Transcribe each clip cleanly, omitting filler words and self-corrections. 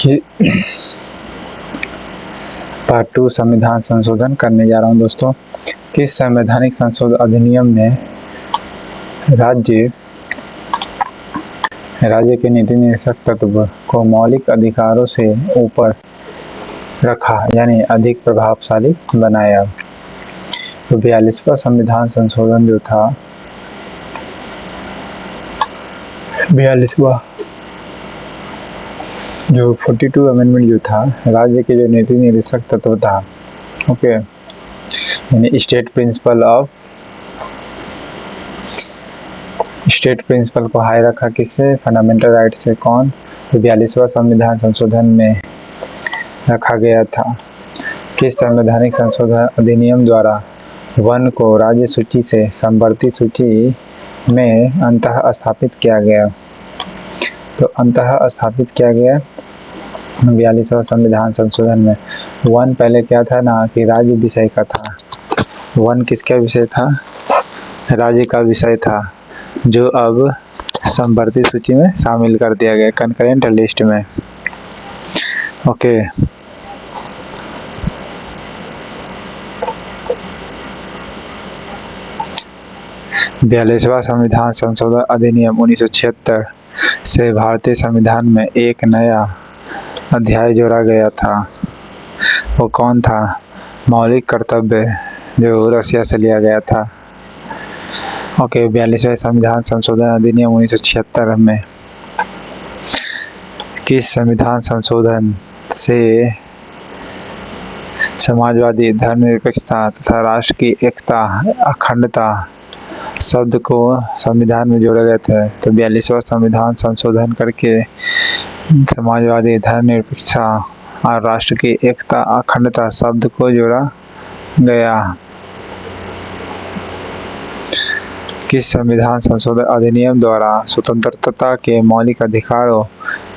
कि पार्ट 2 संविधान संशोधन करने जा रहा हूं दोस्तों। किस संवैधानिक संशोधन अधिनियम ने राज्य के नीति निर्देशक तत्व को मौलिक अधिकारों से ऊपर रखा, यानी अधिक प्रभावशाली बनाया। तो 42वां संविधान संशोधन जो था, 42वां जो 42 अमेंडमेंट जो था, राज्य के जो नीति निर्देशक तत्व था, ओके, यानी स्टेट प्रिंसिपल को हाई रखा। किससे? फंडामेंटल राइट से। कौन? तो 42वां संविधान संशोधन में रखा गया था। किस संवैधानिक संशोधन अधिनियम द्वारा वन को राज्य सूची से समवर्ती सूची में अंतः स्थापित किया गया? तो अंतः स्थापित किया गया 42वां संविधान संशोधन में। वन पहले क्या था ना कि राज्य विषय का था। वन किसका विषय था? राज्य का विषय था, जो अब समवर्ती सूची में शामिल कर दिया गया, कंकरेंट लिस्ट में। ओके, बयालीसवां संविधान संशोधन अधिनियम 1976 से भारतीय संविधान में एक नया अध्याय जोड़ा गया था। वो कौन था? मौलिक कर्तव्य, जो रसिया से लिया गया था। ओके, 42वें संविधान संशोधन अधिनियम 1976 में किस संविधान संशोधन से समाजवादी, धर्मनिरपेक्षता तथा राष्ट्र की एकता, अखंडता शब्द को संविधान में जोड़ा गया था? तो 42वां संविधान संशोधन करके समाजवादी, धर्मनिरपेक्षता और राष्ट्र की एकता, अखंडता शब्द को जोड़ा गया। किस संविधान संशोधन अधिनियम द्वारा स्वतंत्रता के मौलिक अधिकारों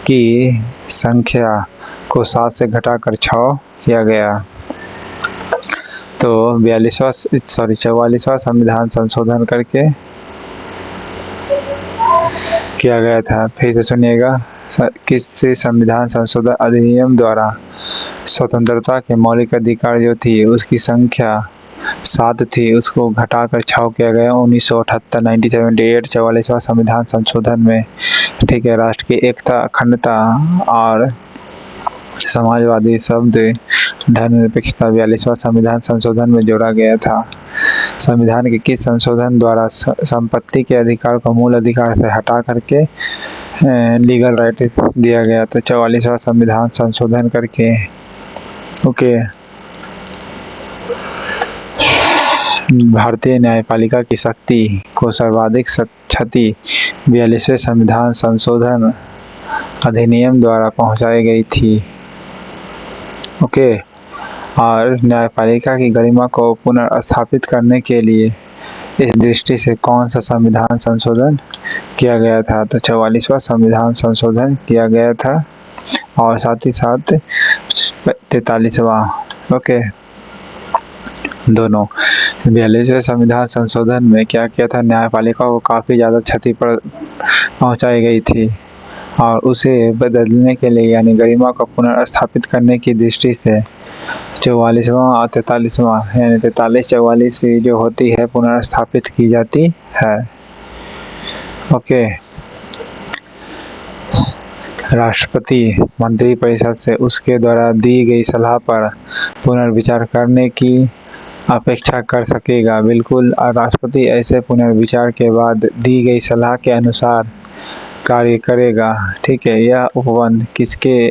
की संख्या को 7 से घटाकर 6 किया गया? तो 44वां संविधान संशोधन करके किया गया था। फिर से सुनिएगा, किस संविधान संशोधन अधिनियम द्वारा स्वतंत्रता के मौलिक अधिकार जो थी उसकी संख्या 7 थी, उसको घटाकर 6 किया गया 1978 1978 44वां संविधान संशोधन में। ठीक है, राष्ट्र की एकता, अखंडता और समाजवादी शब्द धर्मनिरपेक्षता 42वां संविधान संशोधन में जोड़ा गया था। संविधान के किस संशोधन द्वारा संपत्ति के अधिकार को मूल अधिकार से हटा करके लीगल राइट दिया गया? तो 44वां संविधान संशोधन करके। ओके, भारतीय न्यायपालिका की शक्ति को सर्वाधिक क्षति 42वें संविधान संशोधन अधिनियम द्वारा पहुंचाई गई थी। ओके, और न्यायपालिका की गरिमा को पुनर्स्थापित करने के लिए इस दृष्टि से कौन सा संविधान संशोधन किया गया था? तो 44वां संविधान संशोधन किया गया था, और साथ ही साथ 43वां। ओके, दोनों। 42वें संविधान संशोधन में क्या किया था? न्यायपालिका को काफ़ी ज़्यादा क्षति पहुंचाई गई थी, और उसे बदलने के लिए, यानी गरिमा को पुनर्स्थापित करने की दृष्टि से 44वां और 43वां, यानी 43-44 जो होती है पुनर्स्थापित की जाती है। ओके, राष्ट्रपति मंत्रिपरिषद से उसके द्वारा दी गई सलाह पर पुनर्विचार करने की अपेक्षा कर सकेगा। बिल्कुल, राष्ट्रपति ऐसे पुनर्विचार के बाद दी गई सलाह के अनुसार कार्य करेगा। ठीक है, यह उपबंध किसके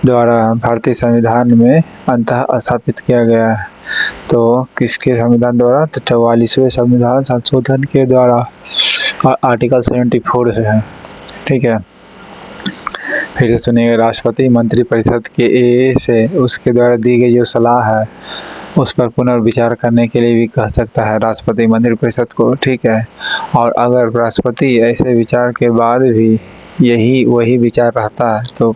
द्वारा भारतीय संविधान में अंतः स्थापित किया गया है? तो किसके संविधान द्वारा? तो 44वें संविधान संशोधन के द्वारा, आर्टिकल 74 है। ठीक है, फिर से सुनिए, राष्ट्रपति मंत्रिपरिषद के से उसके द्वारा दी गई जो सलाह है उस पर पुनर्विचार करने के लिए भी कह सकता है राष्ट्रपति मंत्रिपरिषद को। ठीक है, और अगर राष्ट्रपति ऐसे विचार के बाद भी वही विचार रहता है तो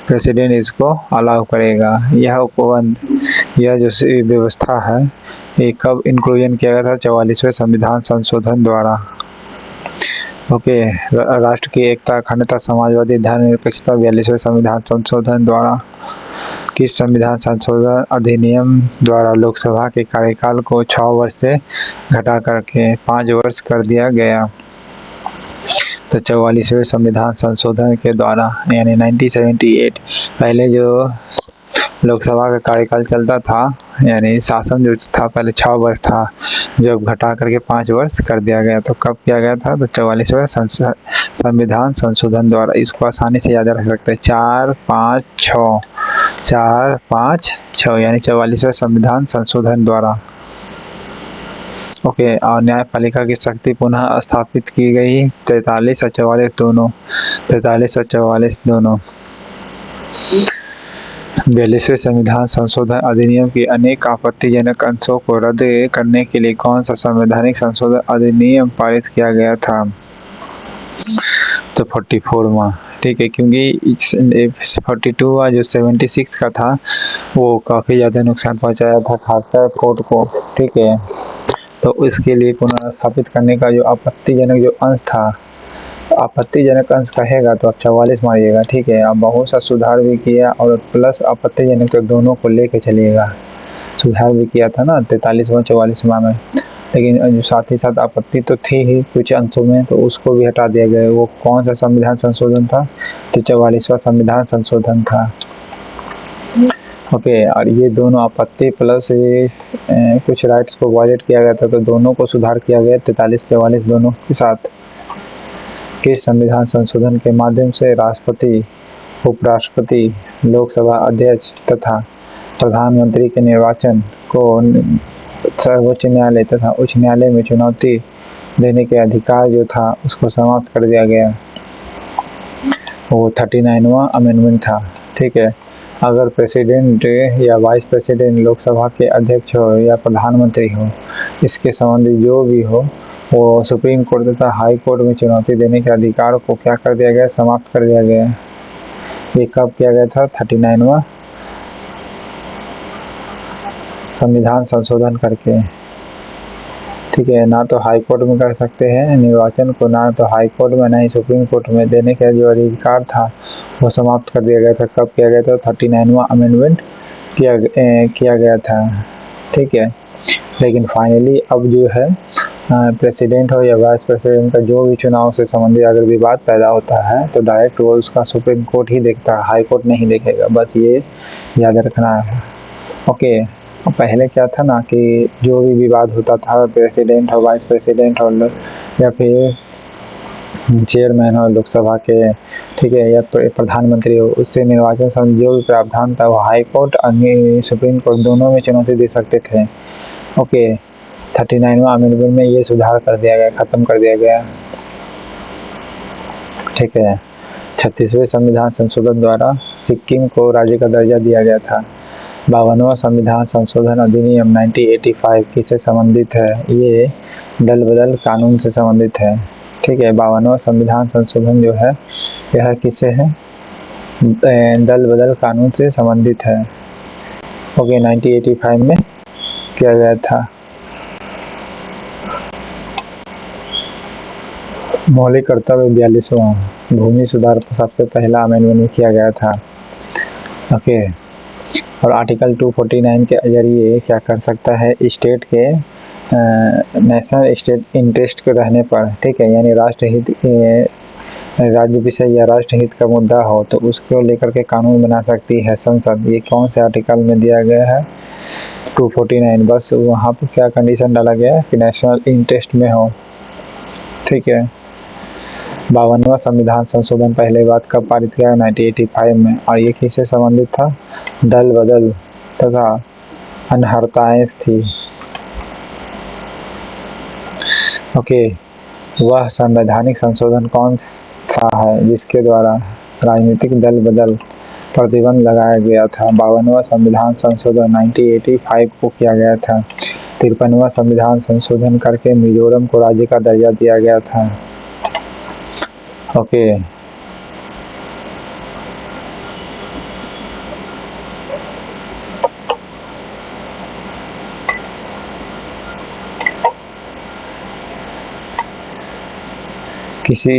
प्रेसिडेंट इसको अलाउ करेगा। यह उपबंध, यह जो व्यवस्था है, ये कब इंक्लूजन किया गया था? 44वें संविधान संशोधन द्वारा। ओके, राष्ट्र की एकता, अखंडता, समाजवादी, धर्मनिरपेक्षता, 42वें संविधान संशोधन द्वारा किस संविधान संशोधन अधिनियम द्वारा लोकसभा के कार्यकाल को 6 वर्ष से घटा करके 5 वर्ष कर दिया गया? तो 44वें संविधान संशोधन के द्वारा, यानी 1978। पहले जो लोकसभा का कार्यकाल चलता था, यानी शासन जो था पहले 6 वर्ष था, जो घटा करके 5 वर्ष कर दिया गया। तो कब किया गया था? तो 44वें संविधान संशोधन द्वारा। इसको आसानी से याद रख सकते हैं, 4, 5, 6, 4, 5, 6, यानी 44वें संविधान संशोधन द्वारा। ओके, और न्यायपालिका की शक्ति पुनः स्थापित की गई 43 और 44 दोनों, 43 और 44 दोनों। 42वें संविधान संशोधन अधिनियम की अनेक आपत्तिजनक अंशों को रद्द करने के लिए कौन सा संवैधानिक संशोधन अधिनियम पारित किया गया था? तो 44वां, ठीक है, क्योंकि 42वां जो 76 का था वो काफ़ी ज़्यादा नुकसान पहुंचाया था, खासकर कोर्ट को, ठीक है। तो इसके लिए पुनः स्थापित करने का जो आपत्तिजनक जो अंश था, तो आपत्तिजनक अंश कहेगा तो आप 44 मारिएगा, ठीक है। आप बहुत सा सुधार भी किया और प्लस आपत्तिजनक, तो दोनों को लेके चलिएगा। सुधार भी किया था ना 43वां 44वां में, लेकिन साथ ही साथ आपत्ति तो थी ही कुछ अंशों में, तो उसको भी हटा दिया गया। वो कौन सा संविधान संशोधन था? तो 44वां संविधान संशोधन था। ओके, और ये दोनों आपत्ति प्लस कुछ राइट्स को वायलेट किया गया था, तो दोनों को सुधार किया गया 43 44 दोनों के साथ। किस संविधान संशोधन के माध्यम से राष्ट्रपति, उपराष्ट्रपति, लोकसभा अध्यक्ष तथा प्रधानमंत्री के निर्वाचन को सर्वोच्च न्यायालय तथा उच्च न्यायालय में चुनौती देने के अधिकार जो था उसको समाप्त कर दिया गया? वो 39वां अमेंडमेंट था, ठीक है। अगर प्रेसिडेंट या वाइस प्रेसिडेंट लोकसभा के अध्यक्ष हो या प्रधानमंत्री हो, इसके संबंधी जो भी हो, वो सुप्रीम कोर्ट तथा हाई कोर्ट में चुनौती देने के अधिकार को क्या कर दिया गया? समाप्त कर दिया गया। ये कब किया गया था? 39वां संविधान संशोधन करके, ठीक है। ना तो हाई कोर्ट में कर सकते हैं निर्वाचन को, ना तो हाई कोर्ट में, ना ही सुप्रीम कोर्ट में देने का जो अधिकार था वो समाप्त कर दिया गया था। कब किया गया था? 39वां अमेंडमेंट किया गया था, ठीक है। लेकिन फाइनली अब जो है प्रेसिडेंट हो या वाइस प्रेसिडेंट का जो भी चुनाव से संबंधित अगर विवाद पैदा होता है तो डायरेक्ट वो उसका सुप्रीम कोर्ट ही देखता है, हाई कोर्ट नहीं देखेगा, बस ये याद रखना है। ओके, पहले क्या था ना कि जो भी विवाद होता था, प्रेसिडेंट हो, वाइस प्रेसिडेंट हो, या फिर चेयरमैन हो लोकसभा के, ठीक है, या प्रधानमंत्री हो, उससे निर्वाचन संबंधी जो भी प्रावधान था वो हाई कोर्ट और सुप्रीम कोर्ट दोनों में चुनौती दे सकते थे। ओके, 39वां अमेंडमेंट में ये सुधार कर दिया गया, खत्म कर दिया गया, ठीक है। 36वें संविधान संशोधन द्वारा सिक्किम को राज्य का दर्जा दिया गया था। 52वां संविधान संशोधन अधिनियम 1985 किससे संबंधित है? ये दल बदल कानून से संबंधित है, ठीक है। 52वां संविधान संशोधन जो है यह किससे है? दल बदल कानून से संबंधित है। ओके, 1985 में किया गया था। मौलिक कर्तव्य 42वां भूमि सुधार सबसे पहला अमेंडमेंट किया गया था। ओके, और आर्टिकल 249 के जरिए क्या कर सकता है? स्टेट के नेशनल स्टेट इंटरेस्ट के रहने पर, ठीक है, यानी राष्ट्रहित, राज्य विषय या राष्ट्रहित का मुद्दा हो तो उसको लेकर के कानून बना सकती है संसद। ये कौन से आर्टिकल में दिया गया है? 249। बस वहाँ पर क्या कंडीशन डाला गया है कि नेशनल इंटरेस्ट में हो, ठीक है। 52वां संविधान संशोधन पहले बात कब पारित किया? 1985 में। और ये किससे संबंधित था? दल बदल तथा अनहरताएं थी। ओके, वह संवैधानिक संशोधन कौन सा है जिसके द्वारा राजनीतिक दल बदल प्रतिबंध लगाया गया था? 52वां संविधान संशोधन 1985 को किया गया था। 53वां संविधान संशोधन करके मिजोरम को राज्य का दर्जा दिया गया था। ओके, किसी